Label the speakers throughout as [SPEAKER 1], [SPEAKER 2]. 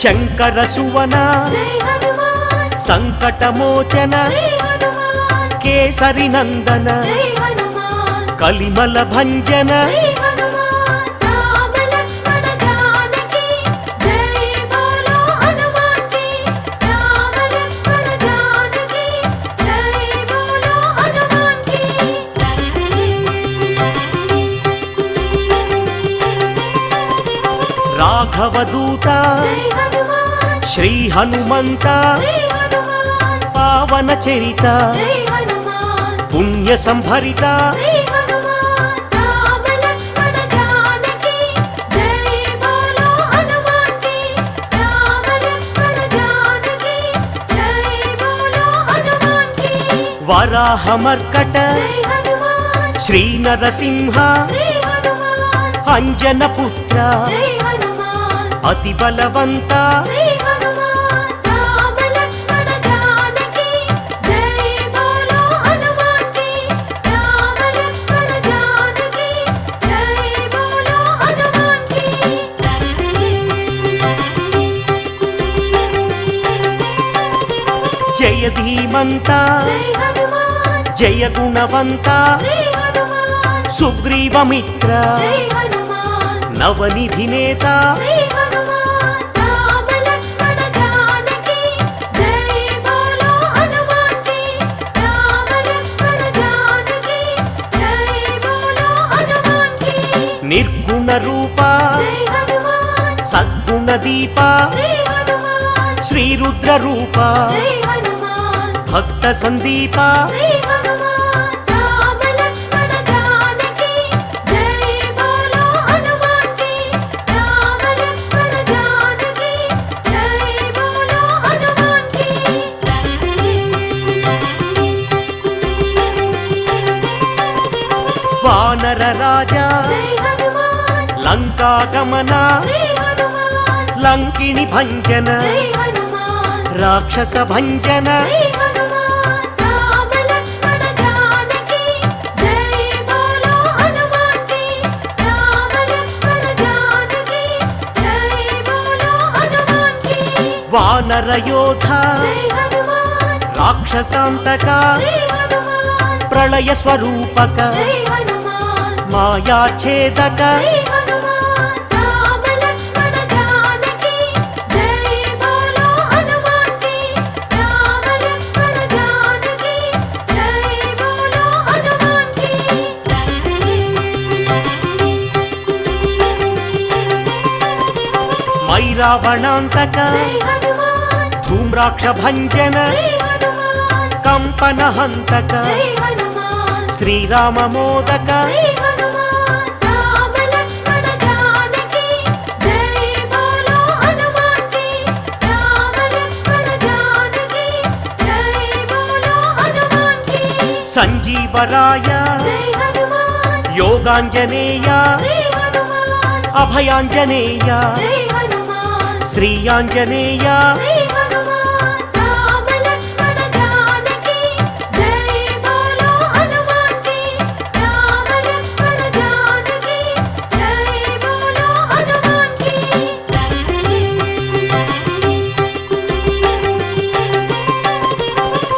[SPEAKER 1] శంకర సువన సంకటమోచన కేసరి నందన కలిమల భంజన రాఘవదూత శ్రీ హనుమంత పావన చరిత పుణ్య సంభరిత వరాహమర్కట శ్రీ నరసింహ అంజన పుత్ర అతి బలవంత జయ ధీమంత జయ గుణవంత సుగ్రీవమిత్ర నవనిధి నేత నిర్గుణ రూప సద్గుణ దీప శ్రీరుద్ర రూప భక్త సందీప వానర రాజా లంకాగమన లంకిణి భంజన రాక్షస భంజన వానర యోధ రాక్షసాంతక ప్రళయ స్వరూపక మాయాఛేదక మైరావణాంతక ధూమ్రాక్ష భంజన కంపన హంతక శ్రీరామ మోదక సంజీవరాయ యోగాంజనేయ అభయాంజనేయ శ్రీ ఆంజనేయ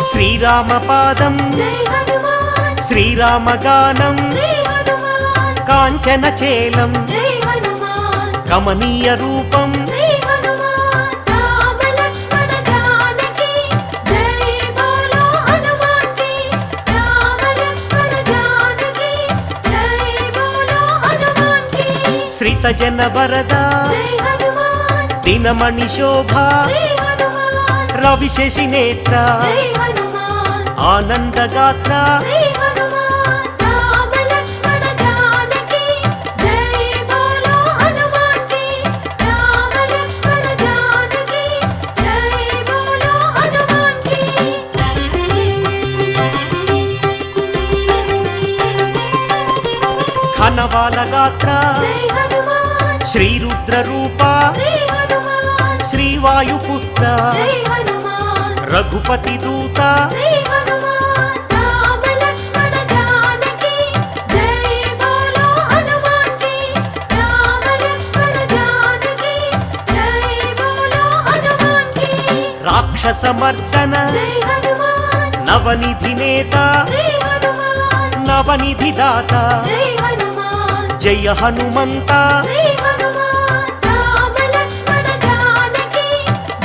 [SPEAKER 1] శ్రీరామపాదం శ్రీరామగానం కాంచనచేలం కమనీయ రూపం శ్రీతజన వరద దినమణి శోభ రవిశేషి నేత్ర ఆనందగాత్ర ఘనవాల గాత్ర శ్రీరుద్ర రూప శ్రీవాయుపుత్ర రఘుపతి దూత రాక్షసమర్దన
[SPEAKER 2] జై హనుమాన్
[SPEAKER 1] నవనిధి నేత
[SPEAKER 2] శ్రీ హనుమాన్
[SPEAKER 1] నవనిధి దాత
[SPEAKER 2] జై హనుమాన్
[SPEAKER 1] జయ హనుమంత
[SPEAKER 2] శ్రీ హనుమాన్ రామ లక్ష్మణ జానకి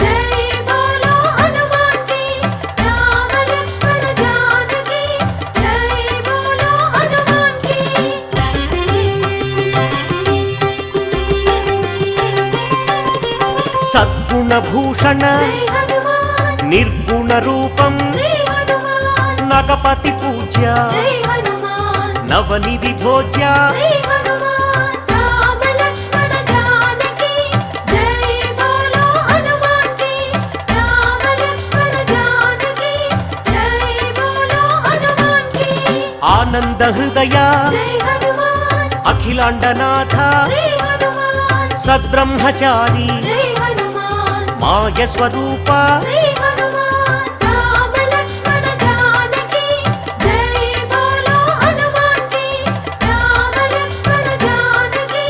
[SPEAKER 2] జై బోలో హనుమాన్ కి రామ లక్ష్మణ జానకి జై బోలో హనుమాన్ కి
[SPEAKER 1] సద్గుణ భూషణ
[SPEAKER 2] జై హనుమాన్
[SPEAKER 1] నిర్గుణ రూపం
[SPEAKER 2] శ్రీ హనుమాన్
[SPEAKER 1] నగపతి పూజ్య
[SPEAKER 2] జై హనుమాన్
[SPEAKER 1] నవనిధి భోజ్య
[SPEAKER 2] శ్రీ హనుమాన్ రామ లక్ష్మణ జానకి జై బోలో హనుమాన్ కి రామ లక్ష్మణ జానకి జై బోలో హనుమాన్ కి
[SPEAKER 1] ఆనంద హృదయ
[SPEAKER 2] జై హనుమాన్
[SPEAKER 1] అఖిలాండనాథ
[SPEAKER 2] శ్రీ హనుమాన్
[SPEAKER 1] సద్బ్రహ్మచారి
[SPEAKER 2] జై హనుమాన్
[SPEAKER 1] మాయ స్వరూప
[SPEAKER 2] శ్రీ హనుమాన్ రామ లక్ష్మణ జానకి జై బోలో హనుమాన్ కి రామ లక్ష్మణ జానకి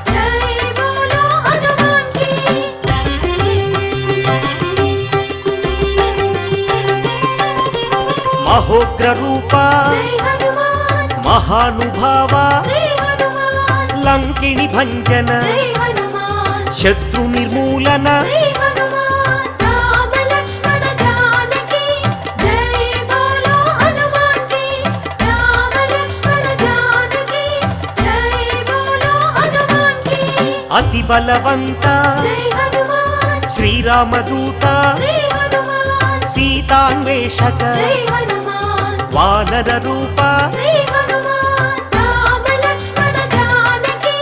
[SPEAKER 2] జై బోలో హనుమాన్ కి
[SPEAKER 1] మహోగ్ర రూప
[SPEAKER 2] జై హనుమాన్
[SPEAKER 1] మహానుభావ
[SPEAKER 2] శ్రీ హనుమాన్
[SPEAKER 1] లంకిణి భంజన
[SPEAKER 2] జై హనుమాన్
[SPEAKER 1] శత్రు నిర్మూలన
[SPEAKER 2] శ్రీ హనుమాన్ రామ లక్ష్మణ జానకి జై బోలో హనుమాన్ కి రామ లక్ష్మణ జానకి జై బోలో హనుమాన్ కి
[SPEAKER 1] అతి బలవంత
[SPEAKER 2] జై హనుమాన్
[SPEAKER 1] శ్రీరామదూత
[SPEAKER 2] శ్రీ హనుమాన్
[SPEAKER 1] సీతాన్వేషక
[SPEAKER 2] జై హనుమాన్
[SPEAKER 1] వానర రూప
[SPEAKER 2] శ్రీ హనుమాన్ రామ లక్ష్మణ జానకి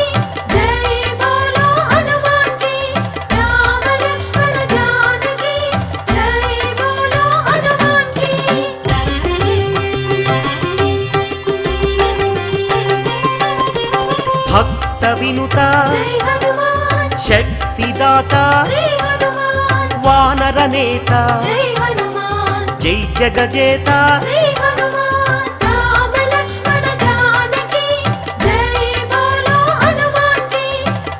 [SPEAKER 2] జై బోలో హనుమాన్ కి రామ లక్ష్మణ జానకి జై బోలో హనుమాన్ కి
[SPEAKER 1] భక్త వినుత
[SPEAKER 2] జై హనుమాన్
[SPEAKER 1] శక్తిదాత
[SPEAKER 2] శ్రీ హనుమాన్
[SPEAKER 1] వానర నేత
[SPEAKER 2] జై హనుమాన్
[SPEAKER 1] జై జగజేత
[SPEAKER 2] శ్రీ హనుమాన్ రామ లక్ష్మణ జానకి జై బోలో హనుమాన్ కి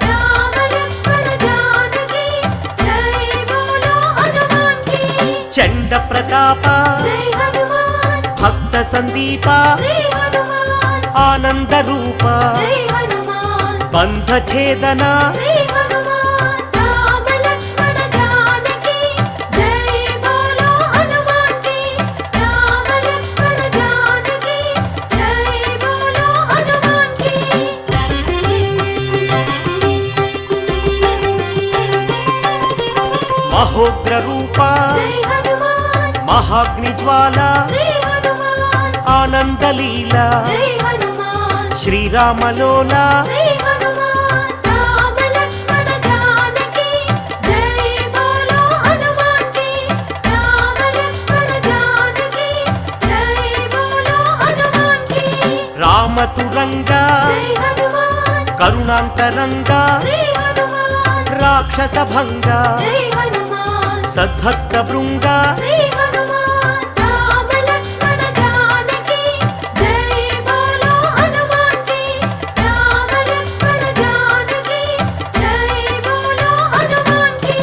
[SPEAKER 2] రామ లక్ష్మణ జానకి జై బోలో హనుమాన్ కి
[SPEAKER 1] చండ ప్రతాప
[SPEAKER 2] జై హనుమాన్
[SPEAKER 1] భక్త సందీప
[SPEAKER 2] శ్రీ హనుమాన్
[SPEAKER 1] ఆనంద రూప
[SPEAKER 2] జై హనుమాన్
[SPEAKER 1] బంధ ఛేదన
[SPEAKER 2] శ్రీ హనుమాన్ రామ లక్ష్మణ జానకి జై బోలో హనుమాన్ కి రామ లక్ష్మణ జానకి జై బోలో హనుమాన్ కి
[SPEAKER 1] మహోగ్ర రూప
[SPEAKER 2] జై హనుమాన్
[SPEAKER 1] మహాగ్ని జ్వాల
[SPEAKER 2] శ్రీ హనుమాన్
[SPEAKER 1] ఆనందలీల
[SPEAKER 2] జై హనుమాన్
[SPEAKER 1] శ్రీరామలోల
[SPEAKER 2] శ్రీ హనుమాన్ రామ లక్ష్మణ జానకి జై బోలో హనుమాన్ కి రామ లక్ష్మణ జానకి జై బోలో హనుమాన్ కి
[SPEAKER 1] రామతురంగ
[SPEAKER 2] జై హనుమాన్
[SPEAKER 1] కరుణాంతరంగ
[SPEAKER 2] శ్రీ హనుమాన్
[SPEAKER 1] రాక్షస భంగ
[SPEAKER 2] జై హనుమాన్
[SPEAKER 1] సద్భక్త బృంగ
[SPEAKER 2] శ్రీ హనుమాన్ రామ లక్ష్మణ జానకి జై బోలో హనుమాన్ కి రామ లక్ష్మణ జానకి జై బోలో హనుమాన్ కి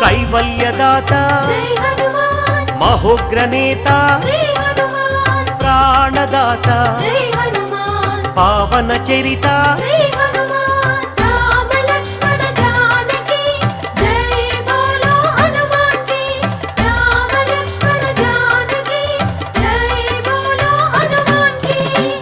[SPEAKER 1] కైవల్యదాత
[SPEAKER 2] జై హనుమాన్
[SPEAKER 1] మహోగ్ర నేత
[SPEAKER 2] శ్రీ హనుమాన్
[SPEAKER 1] ప్రాణదాత
[SPEAKER 2] జై హనుమాన్
[SPEAKER 1] పావన చరిత
[SPEAKER 2] శ్రీ హనుమాన్ రామ లక్ష్మణ జానకి జై బోలో హనుమాన్ కి రామ లక్ష్మణ జానకి జై బోలో హనుమాన్ కి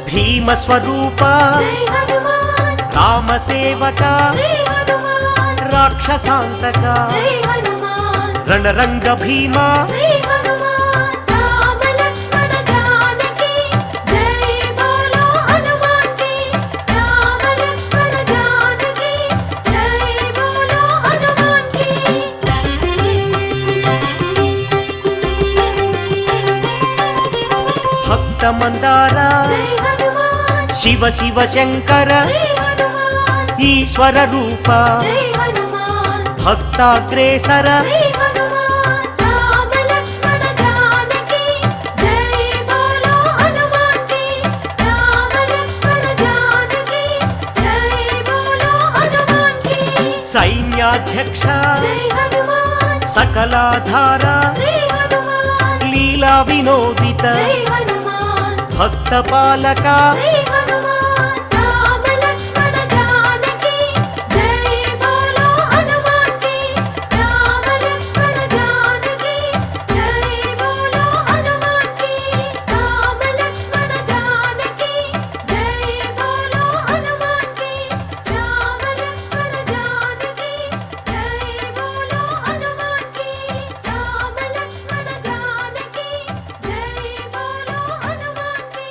[SPEAKER 1] భీమ స్వరూప
[SPEAKER 2] జై హనుమాన్
[SPEAKER 1] రామ సేవక
[SPEAKER 2] శ్రీ హనుమాన్
[SPEAKER 1] రాక్షసాంతక
[SPEAKER 2] జై హనుమాన్
[SPEAKER 1] రణరంగ భీమ
[SPEAKER 2] శ్రీ హనుమాన్ రామ లక్ష్మణ జానకి జై బోలో హనుమాన్ కి రామ లక్ష్మణ జానకి జై బోలో హనుమాన్ కి
[SPEAKER 1] భక్త మందార
[SPEAKER 2] జై హనుమాన్
[SPEAKER 1] శివ శివ శంకర
[SPEAKER 2] శ్రీ హనుమాన్
[SPEAKER 1] ఈశ్వర రూప
[SPEAKER 2] జై హనుమాన్
[SPEAKER 1] భక్తాగ్రేసర
[SPEAKER 2] శ్రీ హనుమాన్ రామ లక్ష్మణ జానకి జై బోలో హనుమాన్ కి రామ లక్ష్మణ జానకి జై బోలో హనుమాన్
[SPEAKER 1] సమయాధ్యక్ష
[SPEAKER 2] జై హనుమాన్
[SPEAKER 1] సకలాధార
[SPEAKER 2] శ్రీ హనుమాన్
[SPEAKER 1] లీలా వినోదిత
[SPEAKER 2] జై హనుమాన్
[SPEAKER 1] భక్త పాలక
[SPEAKER 2] శ్రీ హనుమాన్ రామ లక్ష్మణ జానకి జై బోలో హనుమాన్ కి రామ లక్ష్మణ జానకి జై బోలో హనుమాన్ కి రామ లక్ష్మణ జానకి జై బోలో హనుమాన్ కి రామ లక్ష్మణ జానకి జై బోలో హనుమాన్ కి రామ లక్ష్మణ జానకి జై బోలో హనుమాన్ కి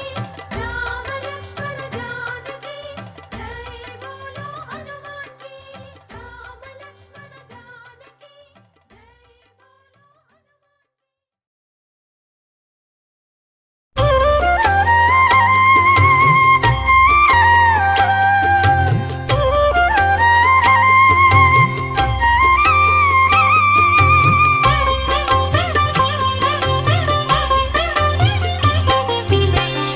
[SPEAKER 2] రామ లక్ష్మణ జానకి జై బోలో హనుమాన్ కి రామ లక్ష్మణ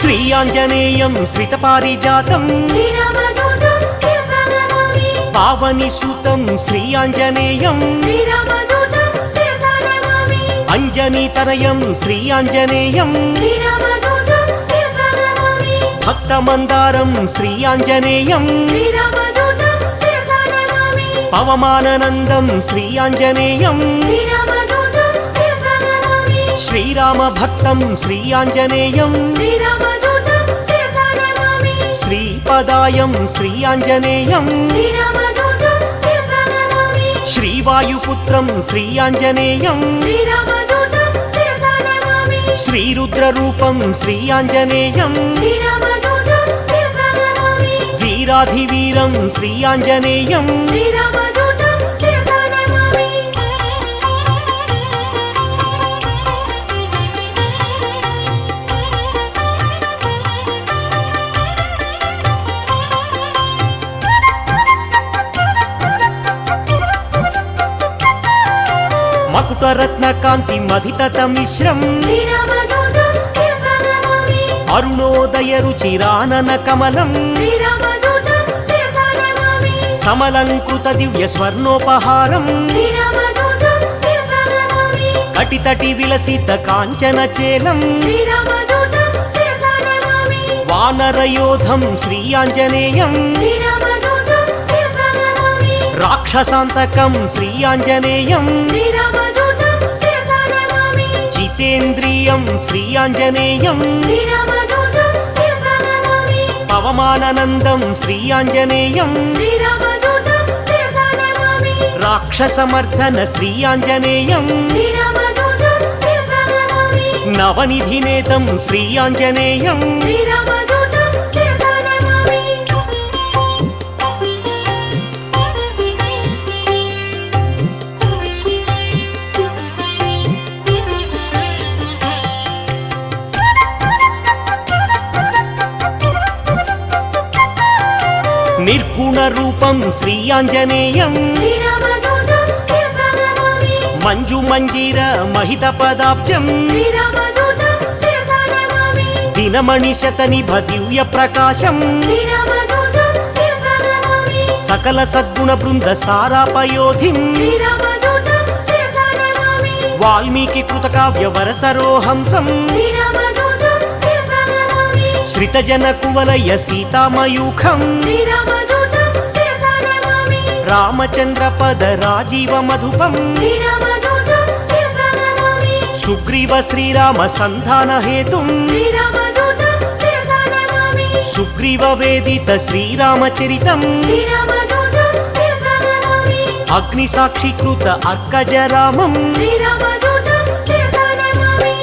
[SPEAKER 1] శ్రీ ఆంజనేయం శ్రితపారిజాతం
[SPEAKER 2] శ్రీరామదూతం శిరసానమామి
[SPEAKER 1] పావని సూతం శ్రీ ఆంజనేయం
[SPEAKER 2] శ్రీరామదూతం శిరసానమామి
[SPEAKER 1] అంజనీతనయం శ్రీ ఆంజనేయం
[SPEAKER 2] శ్రీరామదూతం శిరసానమామి
[SPEAKER 1] భక్తమందారం శ్రీ ఆంజనేయం
[SPEAKER 2] శ్రీరామదూతం శిరసానమామి
[SPEAKER 1] పవమాననందం శ్రీ ఆంజనేయం
[SPEAKER 2] శ్రీరామదూతం శిరసానమామి
[SPEAKER 1] శ్రీరామ భక్తం శ్రీ ఆంజనేయం
[SPEAKER 2] శ్రీరామదూతం శిరసానమామి
[SPEAKER 1] శ్రీపదాయం శ్రీ ఆంజనేయం
[SPEAKER 2] శ్రీరామదూతం శిరసానమామి
[SPEAKER 1] శ్రీవాయుపుత్రం శ్రీ ఆంజనేయం
[SPEAKER 2] శ్రీరామదూతం శిరసానమామి
[SPEAKER 1] శ్రీరుద్రరూపం శ్రీ ఆంజనేయం
[SPEAKER 2] శ్రీరామదూతం శిరసానమామి
[SPEAKER 1] వీరాధివీరం శ్రీ ఆంజనేయం
[SPEAKER 2] శ్రీరామదూతం శిరసానమామి
[SPEAKER 1] మకుటరత్న కాంతి మధితత మిశ్రం
[SPEAKER 2] శ్రీరామదూతం శిరసానమామి
[SPEAKER 1] అరుణోదయ రుచిరానన కమలం
[SPEAKER 2] శ్రీరామదూతం శిరసానమామి
[SPEAKER 1] సమలంకృత దివ్య స్వర్ణోపహారం
[SPEAKER 2] శ్రీరామదూతం శిరసానమామి
[SPEAKER 1] కటితటి విలసిత కాంచన చేలం
[SPEAKER 2] శ్రీరామదూతం శిరసానమామి
[SPEAKER 1] వానరయోధం శ్రీ ఆంజనేయం
[SPEAKER 2] శ్రీరామదూతం శిరసానమామి
[SPEAKER 1] రాక్షసాంతకం శ్రీ ఆంజనేయం
[SPEAKER 2] శ్రీరామదూతం శిరసానమామి
[SPEAKER 1] జితేంద్రియం శ్రీ ఆంజనేయం
[SPEAKER 2] శ్రీరామదూతం శిరసానమామి
[SPEAKER 1] పవమాననందం శ్రీ ఆంజనేయం
[SPEAKER 2] శ్రీరామదూతం శిరసానమామి
[SPEAKER 1] రాక్షసమర్దన శ్రీ ఆంజనేయం
[SPEAKER 2] శ్రీరామదూతం శిరసానమామి
[SPEAKER 1] నవనిధినేతం శ్రీ ఆంజనేయం
[SPEAKER 2] శ్రీరామదూతం శిరసానమామి
[SPEAKER 1] నిర్గుణ రూపం శ్రీ ఆంజనేయం
[SPEAKER 2] శ్రీరామదూతం శిరసానమామి
[SPEAKER 1] మంజు మంజీర మహిత పదాబ్జం
[SPEAKER 2] శ్రీరామదూతం శిరసానమామి
[SPEAKER 1] దినమణి శతనిభ దివ్య ప్రకాశం
[SPEAKER 2] శ్రీరామదూతం శిరసానమామి
[SPEAKER 1] సకల సద్గుణ బృంద సారాపయోధిం
[SPEAKER 2] శ్రీరామదూతం శిరసానమామి
[SPEAKER 1] వాల్మీకి కృత కావ్య వరసరోహంసం
[SPEAKER 2] శ్రీరామదూతం శిరసానమామి
[SPEAKER 1] శ్రితజన కువలయ సీతామయూఖం
[SPEAKER 2] శ్రీరామదూతం శిరసానమామి
[SPEAKER 1] రామచంద్ర పద రాజీవ మధుపం
[SPEAKER 2] శ్రీరామదూతం శిరసానమామి
[SPEAKER 1] సుగ్రీవ శ్రీరామ సంధాన హేతుం
[SPEAKER 2] శ్రీరామదూతం శిరసానమామి
[SPEAKER 1] సుగ్రీవ వేదిత శ్రీరామచరితం
[SPEAKER 2] శ్రీరామదూతం శిరసానమామి
[SPEAKER 1] అగ్ని సాక్షికృత అర్కజరామం
[SPEAKER 2] శ్రీరామదూతం శిరసానమామి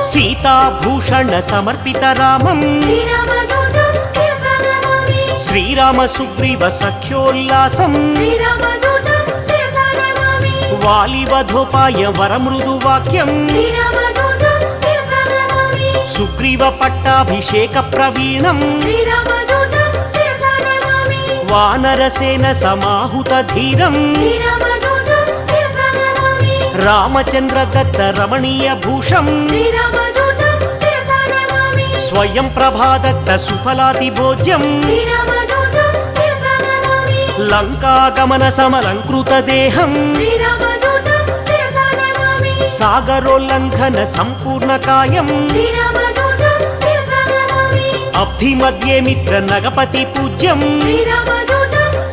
[SPEAKER 1] సీతాభూషణ సమర్పిత రామం
[SPEAKER 2] శ్రీరామదూతం శిరసానమామి
[SPEAKER 1] శ్రీరామ సుగ్రీవ సఖ్యోల్లాసం
[SPEAKER 2] శ్రీరామదూతం శిరసానమామి
[SPEAKER 1] వాలివధోపాయ వరమృదు వాక్యం
[SPEAKER 2] శ్రీరామదూతం శిరసానమామి
[SPEAKER 1] సుగ్రీవ పట్టాభిషేక ప్రవీణం
[SPEAKER 2] శ్రీరామదూతం శిరసానమామి
[SPEAKER 1] వానరసేన సమాహుత ధీరం
[SPEAKER 2] శ్రీరామదూతం శిరసా నమామి
[SPEAKER 1] రామచంద్ర దత్త రమణీయ భూషం
[SPEAKER 2] శ్రీరామదూతం శిరసా నమామి
[SPEAKER 1] స్వయం ప్రభాదత్త సుఫలాతి భోజ్యం
[SPEAKER 2] శ్రీరామదూతం శిరసా నమామి
[SPEAKER 1] లంకాగమన సమలంకృత దేహం
[SPEAKER 2] శ్రీరామదూతం శిరసా నమామి
[SPEAKER 1] సాగరోల్లంఘన సంపూర్ణ కాయం
[SPEAKER 2] శ్రీరామదూతం శిరసా నమామి
[SPEAKER 1] అబ్ధి మధ్యే మిత్ర నగపతి పూజ్యం
[SPEAKER 2] శ్రీరామదూతం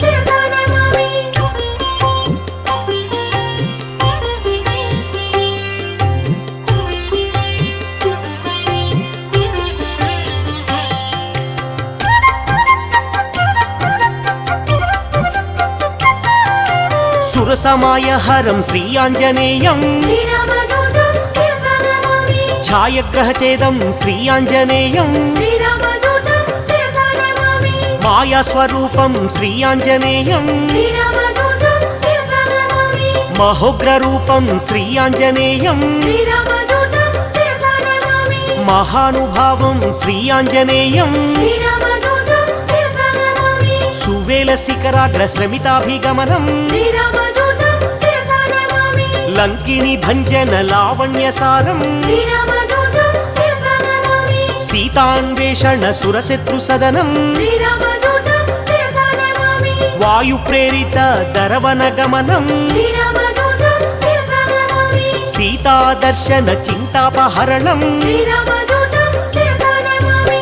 [SPEAKER 2] శిరసా నమామి
[SPEAKER 1] సురసమాయ హరం శ్రీ ఆంజనేయం
[SPEAKER 2] శ్రీరామదూతం శిరసా నమామి
[SPEAKER 1] ఛాయగ్రహచేదం శ్రీ ఆంజనేయం
[SPEAKER 2] శ్రీరామదూతం శిరసా నమామి
[SPEAKER 1] మాయాస్వరూపం శ్రీ ఆంజనేయం
[SPEAKER 2] శ్రీరామదూతం శిరసా నమామి
[SPEAKER 1] మహోగ్రరూపం శ్రీ ఆంజనేయం
[SPEAKER 2] శ్రీరామదూతం శిరసా నమామి
[SPEAKER 1] మహానుభావం శ్రీ ఆంజనేయం
[SPEAKER 2] శ్రీరామదూతం శిరసా నమామి
[SPEAKER 1] సువేల శిఖరాగ్ర శ్రమితాభిగమనం
[SPEAKER 2] శ్రీరామదూతం శిరసా నమామి
[SPEAKER 1] లంకిని భంజన లావణ్యసారం
[SPEAKER 2] శ్రీరామదూతం శిరసా నమామి
[SPEAKER 1] సీతాన్వేషణ సురశత్రు సదనం
[SPEAKER 2] శ్రీరామదూతం శిరసా నమామి
[SPEAKER 1] వాయు ప్రేరిత దరవన గమనం
[SPEAKER 2] శ్రీరామదూతం శిరసా నమామి
[SPEAKER 1] సీతాదర్శన చింతాపహరణం
[SPEAKER 2] శ్రీరామదూతం శిరసా నమామి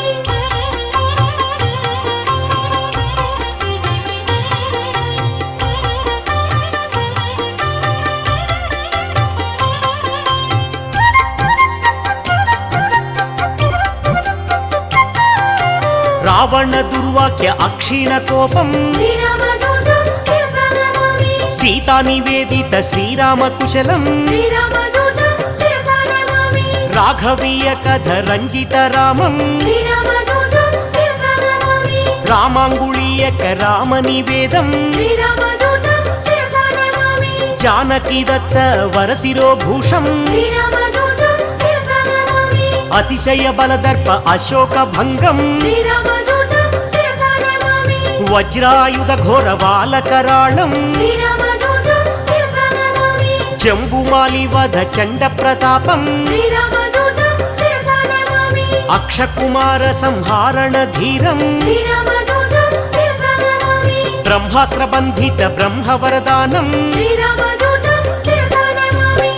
[SPEAKER 1] రావణ దుర్వాక్య అక్షీణ కోపం
[SPEAKER 2] శ్రీరామదూతం శిరసా నమామి
[SPEAKER 1] సీతా నివేదిత శ్రీరామ కుశలం
[SPEAKER 2] శ్రీరామదూతం శిరసా నమామి
[SPEAKER 1] రాఘవీయ కథ రంజిత రామం
[SPEAKER 2] శ్రీరామదూతం శిరసా నమామి
[SPEAKER 1] రామాంగుళీయక రామ నివేదం
[SPEAKER 2] శ్రీరామదూతం శిరసా నమామి
[SPEAKER 1] జానకి దత్త వరశిరోభూషం
[SPEAKER 2] శ్రీరామదూతం శిరసా నమామి
[SPEAKER 1] అతిశయ బలదర్ప అశోక భంగం
[SPEAKER 2] శ్రీరామదూతం శిరసా నమామి
[SPEAKER 1] వజ్రాయుధ ఘోర బాలకరాళం
[SPEAKER 2] శ్రీరామదూతం శిరసా నమామి
[SPEAKER 1] జంబుమాలి వధ చండ ప్రతాపం
[SPEAKER 2] శ్రీరామదూతం శిరసా నమామి
[SPEAKER 1] అక్షకుమార సంహారణ ధీరం
[SPEAKER 2] శ్రీరామదూతం శిరసా నమామి
[SPEAKER 1] బ్రహ్మాస్త్ర బంధిత బ్రహ్మవరదానం
[SPEAKER 2] శ్రీరామదూతం శిరసా నమామి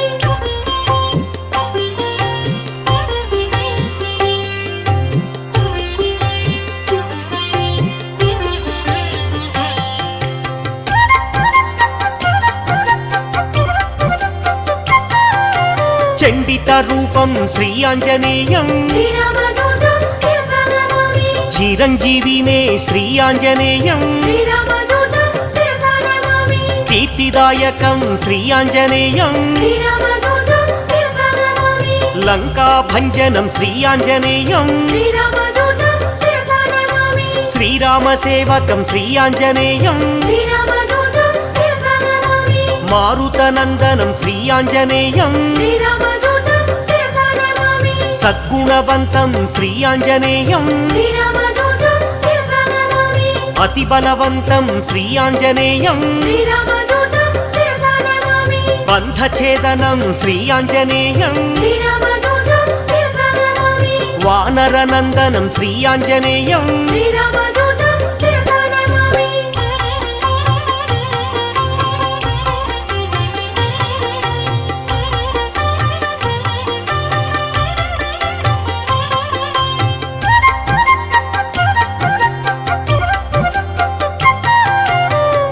[SPEAKER 1] చండిత రూపం శ్రీ ఆంజనేయం
[SPEAKER 2] శ్రీరామదూతం శిరసా నమామి
[SPEAKER 1] చిరంజీవినే శ్రీ ఆంజనేయం
[SPEAKER 2] శ్రీరామదూతం శిరసా నమామి
[SPEAKER 1] కీర్తిదాయకం శ్రీ ఆంజనేయం
[SPEAKER 2] శ్రీరామదూతం శిరసా నమామి
[SPEAKER 1] లంకా భంజనం శ్రీ ఆంజనేయం
[SPEAKER 2] శ్రీరామదూతం శిరసా నమామి
[SPEAKER 1] శ్రీరామ సేవకం శ్రీ ఆంజనేయం
[SPEAKER 2] శ్రీరామదూతం శిరసా నమామి
[SPEAKER 1] మారుతనందనం శ్రీ ఆంజనేయం
[SPEAKER 2] శ్రీరామదూతం శిరసా నమామి
[SPEAKER 1] సద్గుణవంతం శ్రీ ఆంజనేయం
[SPEAKER 2] శ్రీరామదూతం శిరసా నమామి
[SPEAKER 1] అతి బలవంతం శ్రీ ఆంజనేయం
[SPEAKER 2] శ్రీరామదూతం శిరసా నమామి
[SPEAKER 1] బంధఛేదనం శ్రీ ఆంజనేయం
[SPEAKER 2] శ్రీరామదూతం శిరసా నమామి
[SPEAKER 1] వానరనందనం శ్రీ ఆంజనేయం
[SPEAKER 2] శ్రీరామదూతం శిరసా నమామి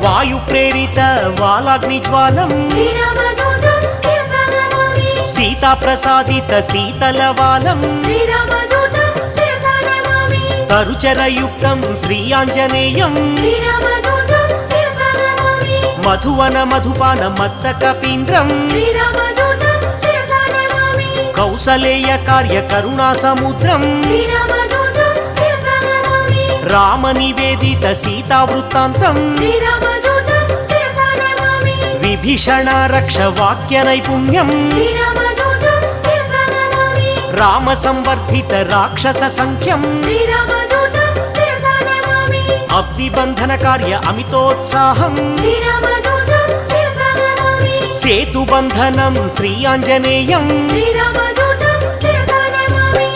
[SPEAKER 1] వాయు ప్రేరిత వాలాగ్ని జ్వాలం
[SPEAKER 2] శ్రీరామదూతం శిరసా నమామి
[SPEAKER 1] సీతా ప్రసాదిత శీతలవాలం
[SPEAKER 2] శ్రీరామదూతం శిరసా నమామి
[SPEAKER 1] తరుచరయుక్తం శ్రీ ఆంజనేయం
[SPEAKER 2] శ్రీరామదూతం శిరసా నమామి
[SPEAKER 1] మధువన మధుపాన మత్త కపీంద్రం
[SPEAKER 2] శ్రీరామదూతం శిరసా నమామి
[SPEAKER 1] కౌసలేయ కార్య కరుణా సముద్రం
[SPEAKER 2] శ్రీరామదూతం శిరసా నమామి
[SPEAKER 1] రామ నివేదిత సీతా వృత్తాంతం
[SPEAKER 2] శ్రీరామదూతం శిరసా నమామి
[SPEAKER 1] విభీషణ రక్ష వాక్య నైపుణ్యం
[SPEAKER 2] శ్రీరామదూతం శిరసా నమామి
[SPEAKER 1] రామ సంవర్ధిత రాక్షస సంఖ్యం
[SPEAKER 2] శ్రీరామదూతం శిరసా నమామి
[SPEAKER 1] అబ్దిబంధన కార్య అమితోత్సాహం
[SPEAKER 2] శ్రీరామదూతం శిరసా నమామి
[SPEAKER 1] సేతుబంధనం శ్రీ ఆంజనేయం
[SPEAKER 2] శ్రీరామదూతం శిరసా నమామి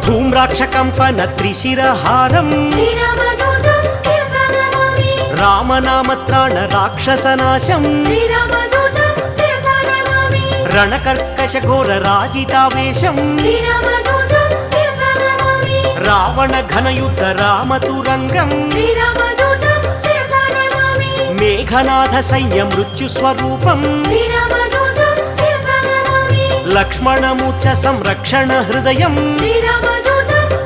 [SPEAKER 1] ధూమ్రాక్షకంపన త్రిశిరహారం
[SPEAKER 2] శ్రీరామదూతం శిరసా నమామి
[SPEAKER 1] రామనామత్రాణ రాక్షసనాశం
[SPEAKER 2] శ్రీరామదూతం శిరసా నమామి
[SPEAKER 1] రణకర్కశ ఘోర రాజితావేశం
[SPEAKER 2] శ్రీరామదూతం శిరసా నమామి
[SPEAKER 1] రావణ ఘనయుద్ధ రామతురంగం
[SPEAKER 2] శ్రీరామదూతం శిరసా నమామి
[SPEAKER 1] మేఘనాథ సైన్య మృత్యుస్వరూపం
[SPEAKER 2] శ్రీరామదూతం శిరసా నమామి
[SPEAKER 1] లక్ష్మణమూర్ఛ సంరక్షణ హృదయం
[SPEAKER 2] శ్రీరామదూతం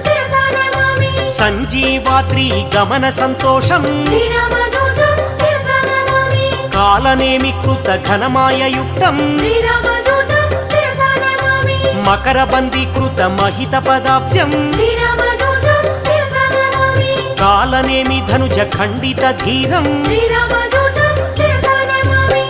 [SPEAKER 2] శిరసా నమామి
[SPEAKER 1] సంజీవాద్రి గమన సంతోషం
[SPEAKER 2] శ్రీరామదూతం శిరసా నమామి
[SPEAKER 1] కాలనేమి కృత ఘనమాయయుక్తం
[SPEAKER 2] శ్రీరామదూతం శిరసా నమామి
[SPEAKER 1] మకరబందీకృత మహిత పదాబ్జం
[SPEAKER 2] శ్రీరామదూతం శిరసా నమామి
[SPEAKER 1] కాలనేమి ధనుజ ఖండిత ధీరం
[SPEAKER 2] శ్రీరామదూతం శిరసా నమామి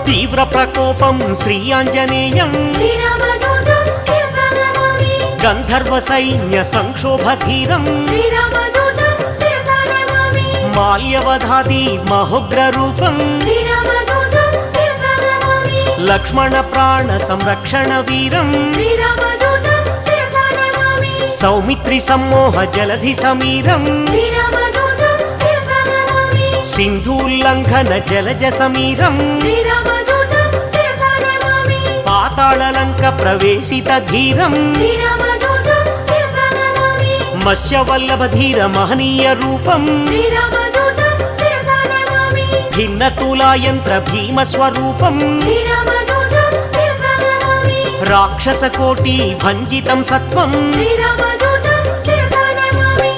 [SPEAKER 1] తీవ్ర ప్రకోపం శ్రీ ఆంజనేయం
[SPEAKER 2] శ్రీరామదూతం శిరసా నమామి
[SPEAKER 1] గంధర్వ సైన్య సంక్షోభధీరం
[SPEAKER 2] శ్రీరామదూతం శిరసా నమామి
[SPEAKER 1] మాల్యవధాది మహోగ్ర రూపం
[SPEAKER 2] శ్రీరామదూతం శిరసా నమామి
[SPEAKER 1] లక్ష్మణ ప్రాణ సంరక్షణ వీరం
[SPEAKER 2] శ్రీరామదూతం శిరసా నమామి
[SPEAKER 1] సౌమిత్రి సమ్మోహ జలధి సమీరం
[SPEAKER 2] శ్రీరామదూతం శిరసా నమామి
[SPEAKER 1] సింధూల్లంఘన జలజ సమీరం
[SPEAKER 2] శ్రీరామదూతం శిరసా నమామి
[SPEAKER 1] పాతాళలంక ప్రవేశిత ధీరం
[SPEAKER 2] శ్రీరామదూతం శిరసా నమామి
[SPEAKER 1] మత్స్యవల్లభ ధీర మహనీయ రూపం
[SPEAKER 2] శ్రీరామదూతం శిరసా నమామి
[SPEAKER 1] భిన్న తులాయంత్ర భీమ స్వరూపం
[SPEAKER 2] శ్రీరామదూతం శిరసా నమామి
[SPEAKER 1] రాక్షస కోటి భంజితం సత్వం
[SPEAKER 2] శ్రీరామదూతం శిరసా నమామి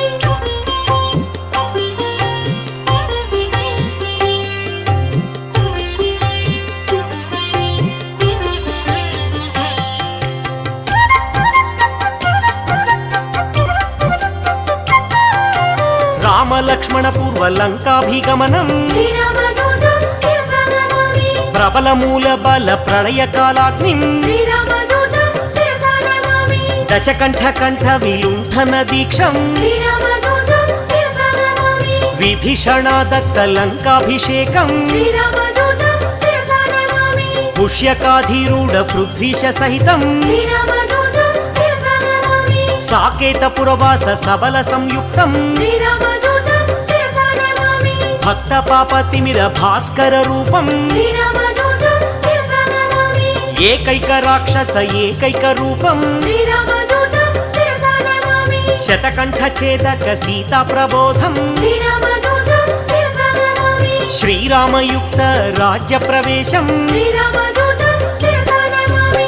[SPEAKER 1] రామ లక్ష్మణ పూర్వ లంకాభిగమనం
[SPEAKER 2] శ్రీరామదూతం శిరసా నమామి
[SPEAKER 1] ప్రబల మూల బల ప్రళయ కాలాగ్నిం
[SPEAKER 2] శ్రీరామదూతం శిరసా నమామి
[SPEAKER 1] దశకంఠ కంఠ విలుంఠన దీక్షం
[SPEAKER 2] శ్రీరామదూతం శిరసా నమామి
[SPEAKER 1] విభీషణాదత్త లంకాభిషేకం
[SPEAKER 2] శ్రీరామదూతం శిరసా నమామి
[SPEAKER 1] పుష్యకాధీరూఢ పృథ్వీశ సహితం
[SPEAKER 2] శ్రీరామదూతం శిరసా నమామి
[SPEAKER 1] సాకేత పురవాస సబల సంయుక్తం
[SPEAKER 2] శ్రీరామదూతం శిరసా నమామి
[SPEAKER 1] భక్త పాప తిమిర భాస్కర రూపం
[SPEAKER 2] శ్రీరామదూతం శిరసా నమామి
[SPEAKER 1] ఏకైక రాక్షస ఏకైక రూపం
[SPEAKER 2] శ్రీరామదూతం శిరసా నమామి
[SPEAKER 1] శతకంఠ ఛేదక సీతా ప్రబోధం
[SPEAKER 2] శ్రీరామదూతం శిరసా నమామి
[SPEAKER 1] శ్రీరామయుక్త రాజ్య ప్రవేశం
[SPEAKER 2] శ్రీరామదూతం శిరసా నమామి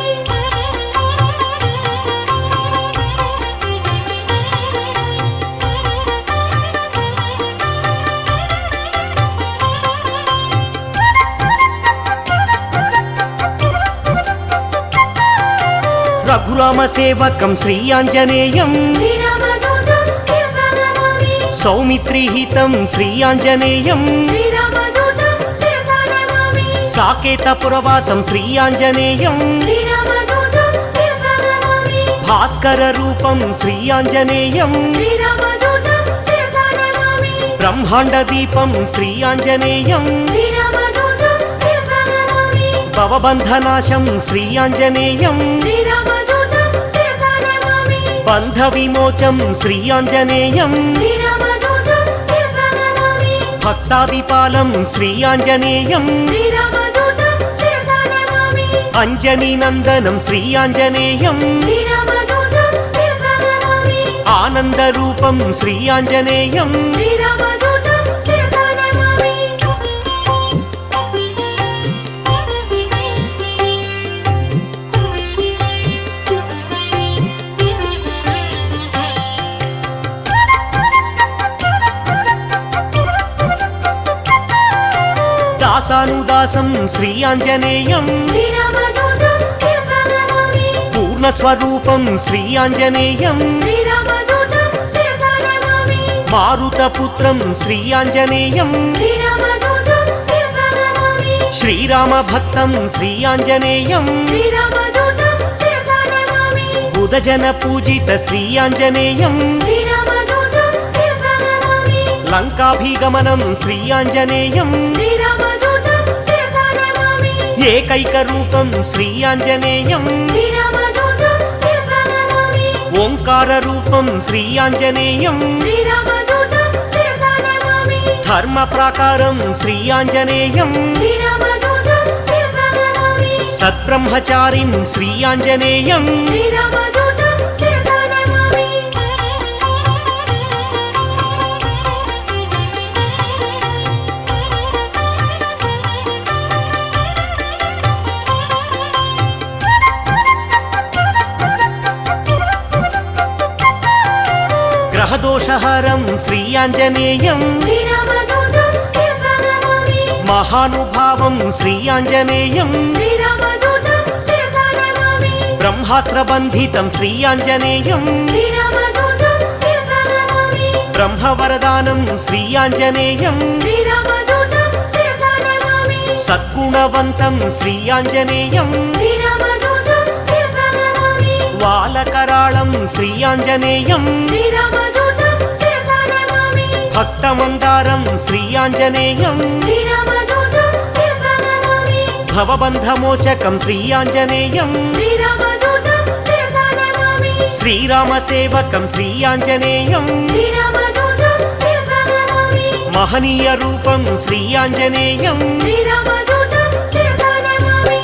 [SPEAKER 1] రఘురామ సేవకం శ్రీ ఆంజనేయం
[SPEAKER 2] శ్రీరామదూతం శిరసా నమామి
[SPEAKER 1] సౌమిత్రిహితం శ్రీ ఆంజనేయం
[SPEAKER 2] శ్రీరామదూతం శిరసా నమామి
[SPEAKER 1] సాకేత పురవాసం శ్రీ ఆంజనేయం
[SPEAKER 2] శ్రీరామదూతం శిరసా నమామి
[SPEAKER 1] భాస్కర రూపం శ్రీ ఆంజనేయం
[SPEAKER 2] శ్రీరామదూతం శిరసా నమామి
[SPEAKER 1] బ్రహ్మాండ దీపం శ్రీ ఆంజనేయం
[SPEAKER 2] శ్రీరామదూతం శిరసా నమామి
[SPEAKER 1] భవబంధనాశం శ్రీ ఆంజనేయం
[SPEAKER 2] శ్రీరామదూతం శిరసా నమామి
[SPEAKER 1] బంధ విమోచం శ్రీ ఆంజనేయం
[SPEAKER 2] శ్రీరామదూతం శిరసా నమామి
[SPEAKER 1] భక్తాదిపాలం శ్రీ ఆంజనేయం
[SPEAKER 2] శ్రీరామదూతం శిరసా నమామి
[SPEAKER 1] అంజనీ నందనం శ్రీ ఆంజనేయం
[SPEAKER 2] శ్రీరామదూతం శిరసా నమామి
[SPEAKER 1] ఆనంద రూపం శ్రీ ఆంజనేయం
[SPEAKER 2] శ్రీరామదూతం శిరసా నమామి
[SPEAKER 1] దాసానుదాసం శ్రీ ఆంజనేయం
[SPEAKER 2] శ్రీరామదూతం శిరసా నమామి
[SPEAKER 1] పూర్ణస్వరూపం శ్రీ ఆంజనేయం
[SPEAKER 2] శ్రీరామదూతం శిరసా నమామి
[SPEAKER 1] మారుతపుత్రం శ్రీ ఆంజనేయం
[SPEAKER 2] శ్రీరామదూతం శిరసా నమామి
[SPEAKER 1] శ్రీరామభక్తం శ్రీ ఆంజనేయం
[SPEAKER 2] శ్రీరామదూతం శిరసా నమామి
[SPEAKER 1] బుధజన పూజిత శ్రీ ఆంజనేయం
[SPEAKER 2] శ్రీరామదూతం శిరసా నమామి
[SPEAKER 1] లంకాభిగమనం శ్రీ ఆంజనేయం
[SPEAKER 2] శ్రీరామదూతం శిరసా నమామి
[SPEAKER 1] ఏకైక రూపం శ్రీ ఆంజనేయం
[SPEAKER 2] శ్రీరామదూతం శిరసా నమామి
[SPEAKER 1] ఓంకార రూపం శ్రీ ఆంజనేయం
[SPEAKER 2] శ్రీరామదూతం శిరసా నమామి
[SPEAKER 1] ధర్మ ప్రాకారం శ్రీ ఆంజనేయం
[SPEAKER 2] శ్రీరామదూతం శిరసా నమామి
[SPEAKER 1] సత్బ్రహ్మచారిం శ్రీ ఆంజనేయం
[SPEAKER 2] శ్రీరామదూతం శిరసా నమామి
[SPEAKER 1] గ్రహదోషహరం శ్రీ ఆంజనేయం
[SPEAKER 2] శ్రీరామదూతం శిరసా నమామి
[SPEAKER 1] మహానుభావం శ్రీ ఆంజనేయం
[SPEAKER 2] శ్రీరామదూతం శిరసా నమామి
[SPEAKER 1] బ్రహ్మాస్త్రబంధితం శ్రీ ఆంజనేయం
[SPEAKER 2] శ్రీరామదూతం శిరసా నమామి
[SPEAKER 1] బ్రహ్మవరదానం శ్రీ ఆంజనేయం
[SPEAKER 2] శ్రీరామదూతం శిరసా నమామి
[SPEAKER 1] సద్గుణవంతం శ్రీ ఆంజనేయం
[SPEAKER 2] శ్రీరామదూతం శిరసా నమామి
[SPEAKER 1] వాలకరాళం శ్రీ ఆంజనేయం
[SPEAKER 2] శ్రీరామదూతం శిరసా నమామి
[SPEAKER 1] భక్తమందారం శ్రీ ఆంజనేయం
[SPEAKER 2] శ్రీరామదూతం శిరసా నమామి
[SPEAKER 1] భవబంధమోచకం శ్రీ ఆంజనేయం
[SPEAKER 2] శ్రీరామదూతం శిరసా నమామి
[SPEAKER 1] శ్రీరామసేవకం శ్రీ ఆంజనేయం
[SPEAKER 2] శ్రీరామదూతం శిరసా నమామి
[SPEAKER 1] మహనీయ రూపం శ్రీ ఆంజనేయం
[SPEAKER 2] శ్రీరామదూతం శిరసా నమామి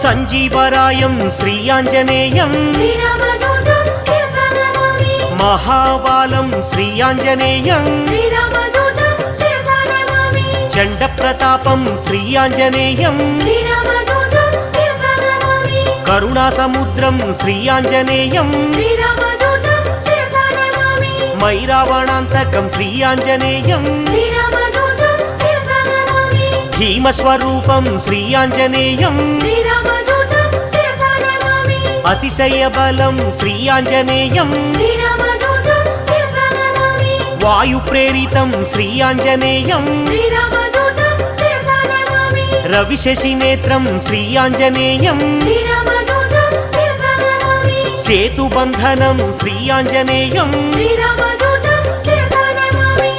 [SPEAKER 1] సంజీవరాయం శ్రీ ఆంజనేయం
[SPEAKER 2] శ్రీరామదూతం శిరసా నమామి
[SPEAKER 1] మహాబాలం శ్రీ ఆంజనేయం
[SPEAKER 2] శ్రీరామదూతం శిరసా నమామి
[SPEAKER 1] చండ ప్రతాపం శ్రీ ఆంజనేయం
[SPEAKER 2] శ్రీరామదూతం శిరసా నమామి
[SPEAKER 1] కరుణాసముద్రం శ్రీ ఆంజనేయం
[SPEAKER 2] శ్రీరామదూతం శిరసా నమామి
[SPEAKER 1] మైరావణాంతకం శ్రీ ఆంజనేయం
[SPEAKER 2] శ్రీరామదూతం శిరసా నమామి
[SPEAKER 1] భీమస్వరూపం శ్రీ ఆంజనేయం
[SPEAKER 2] శ్రీరామదూతం శిరసా నమామి
[SPEAKER 1] అతిశయ బలం శ్రీ ఆంజనేయం
[SPEAKER 2] శ్రీరామదూతం శిరసా నమామి
[SPEAKER 1] వాయు ప్రేరితం శ్రీ ఆంజనేయం
[SPEAKER 2] శ్రీరామదూతం శిరసా నమామి
[SPEAKER 1] రవిశశి నేత్రం శ్రీ ఆంజనేయం
[SPEAKER 2] శ్రీరామదూతం శిరసా నమామి
[SPEAKER 1] సేతుబంధనం శ్రీ ఆంజనేయం
[SPEAKER 2] శ్రీరామదూతం శిరసా నమామి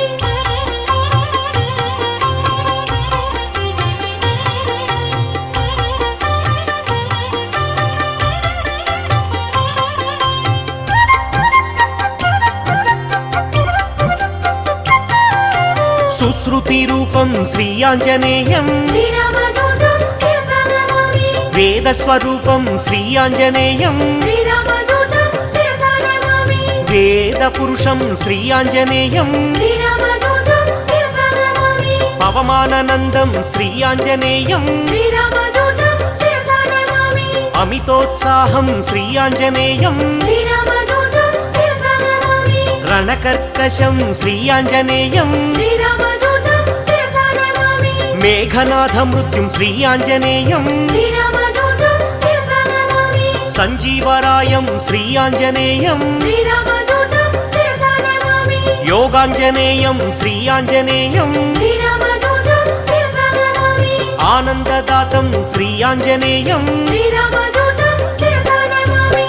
[SPEAKER 1] సుశ్రుతి రూపం శ్రీ ఆంజనేయం
[SPEAKER 2] శ్రీరామదూతం శిరసా నమామి
[SPEAKER 1] వేదస్వరూపం శ్రీ ఆంజనేయం
[SPEAKER 2] శ్రీరామదూతం శిరసా నమామి
[SPEAKER 1] వేద పురుషం శ్రీ ఆంజనేయం
[SPEAKER 2] శ్రీరామదూతం శిరసా నమామి
[SPEAKER 1] పవమానందం శ్రీ ఆంజనేయం
[SPEAKER 2] శ్రీరామదూతం శిరసా నమామి
[SPEAKER 1] అమితోత్సాహం శ్రీ ఆంజనేయం
[SPEAKER 2] శ్రీరామదూతం శిరసా నమామి
[SPEAKER 1] రణకర్కశం శ్రీ ఆంజనేయం
[SPEAKER 2] శ్రీరామదూతం శిరసా నమామి
[SPEAKER 1] మేఘనాథ మృత్యుం శ్రీ ఆంజనేయం
[SPEAKER 2] శ్రీరామదూతం శిరసా నమామి
[SPEAKER 1] సంజీవరాయం శ్రీ ఆంజనేయం
[SPEAKER 2] శ్రీరామదూతం శిరసా నమామి
[SPEAKER 1] యోగాంజనేయం శ్రీ ఆంజనేయం
[SPEAKER 2] శ్రీరామదూతం శిరసా నమామి
[SPEAKER 1] ఆనందదాతం శ్రీ ఆంజనేయం
[SPEAKER 2] శ్రీరామదూతం శిరసా నమామి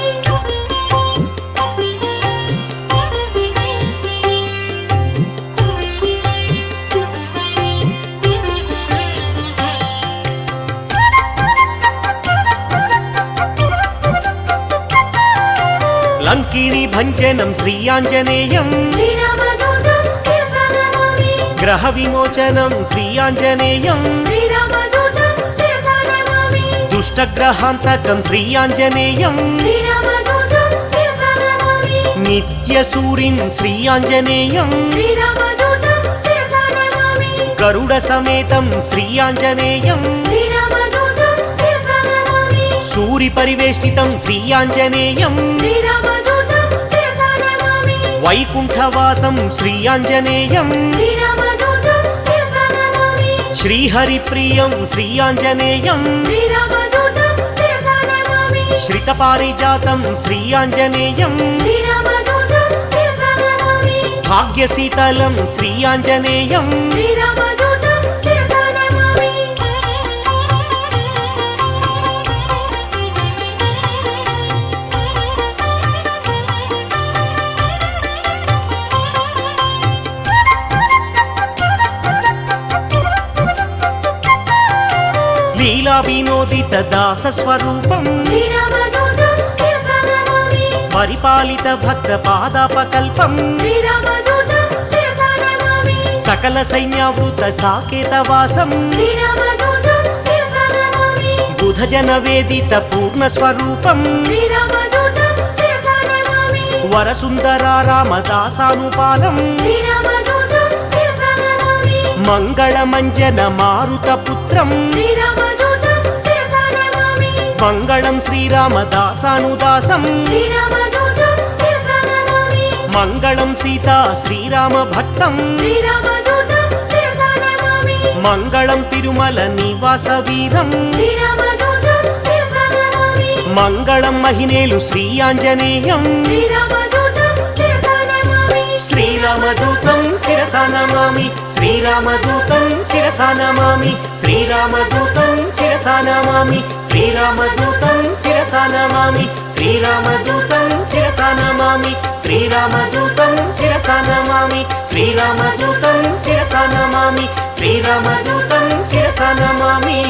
[SPEAKER 1] లంకిణి భంజనం శ్రీ ఆంజనేయం
[SPEAKER 2] శ్రీరామదూతం శిరసా నమామి
[SPEAKER 1] గ్రహ విమోచనం శ్రీ ఆంజనేయం
[SPEAKER 2] శ్రీరామదూతం శిరసా నమామి
[SPEAKER 1] దుష్టగ్రహాంతకం శ్రీ ఆంజనేయం
[SPEAKER 2] శ్రీరామదూతం శిరసా నమామి
[SPEAKER 1] నిత్య సూరిం శ్రీ ఆంజనేయం
[SPEAKER 2] శ్రీరామదూతం శిరసా నమామి
[SPEAKER 1] గరుడ సమేతం శ్రీ ఆంజనేయం
[SPEAKER 2] శ్రీరామదూతం శిరసా నమామి
[SPEAKER 1] శూరి పరివేష్టితం శ్రీ ఆంజనేయం
[SPEAKER 2] శ్రీరామదూతం శిరసా నమామి
[SPEAKER 1] వైకుంఠవాసం శ్రీ ఆంజనేయం
[SPEAKER 2] శ్రీరామదూతం శిరసా నమామి
[SPEAKER 1] శ్రీహరిప్రియం శ్రీ ఆంజనేయం
[SPEAKER 2] శ్రీరామదూతం శిరసా నమామి
[SPEAKER 1] శ్రితపారిజాతం శ్రీ ఆంజనేయం
[SPEAKER 2] శ్రీరామదూతం శిరసా నమామి
[SPEAKER 1] భాగ్యశీతలం శ్రీ ఆంజనేయం
[SPEAKER 2] శ్రీరామదూతం శిరసా నమామి
[SPEAKER 1] లీలా వినోదిత దాస స్వరూపం
[SPEAKER 2] శ్రీరామదూతం శిరసా నమామి
[SPEAKER 1] పరిపాలిత భక్త పాదాపకల్పం
[SPEAKER 2] శ్రీరామదూతం శిరసా నమామి
[SPEAKER 1] సకల సైన్యావృత సాకేతవాసం
[SPEAKER 2] శ్రీరామదూతం శిరసా నమామి
[SPEAKER 1] బుధజన వేదిత పూర్ణ స్వరూపం
[SPEAKER 2] శ్రీరామదూతం శిరసా నమామి
[SPEAKER 1] వరసుందరా రామదాసానుపాలం
[SPEAKER 2] శ్రీరామదూతం శిరసా నమామి
[SPEAKER 1] మంగళమంజన మారుత పుత్రం
[SPEAKER 2] శ్రీరామదూతం శిరసా నమామి
[SPEAKER 1] మంగళం శ్రీరామదాసానుదాసం
[SPEAKER 2] శ్రీరామదూతం శిరసా నమామి
[SPEAKER 1] మంగళం సీతా శ్రీరామ భక్తం
[SPEAKER 2] శ్రీరామదూతం శిరసా నమామి
[SPEAKER 1] మంగళం తిరుమల నివాస వీరం
[SPEAKER 2] శ్రీరామదూతం శిరసా నమామి
[SPEAKER 1] మంగళం మహినేలు శ్రీ ఆంజనేయం
[SPEAKER 2] శ్రీరామదూతం శిరసా నమామి
[SPEAKER 1] శ్రీరామదూతం శిరసా నమామి శ్రీరామదూతం శిరసా నమామి శ్రీరామదూతం శిరసా నమామి శ్రీరామదూతం శిరసా నమామి శ్రీరామదూతం శిరసా నమామి శ్రీరామదూతం శిరసా నమామి శ్రీరామదూతం శిరసా నమామి శ్రీరామదూతం శిరసా నమామి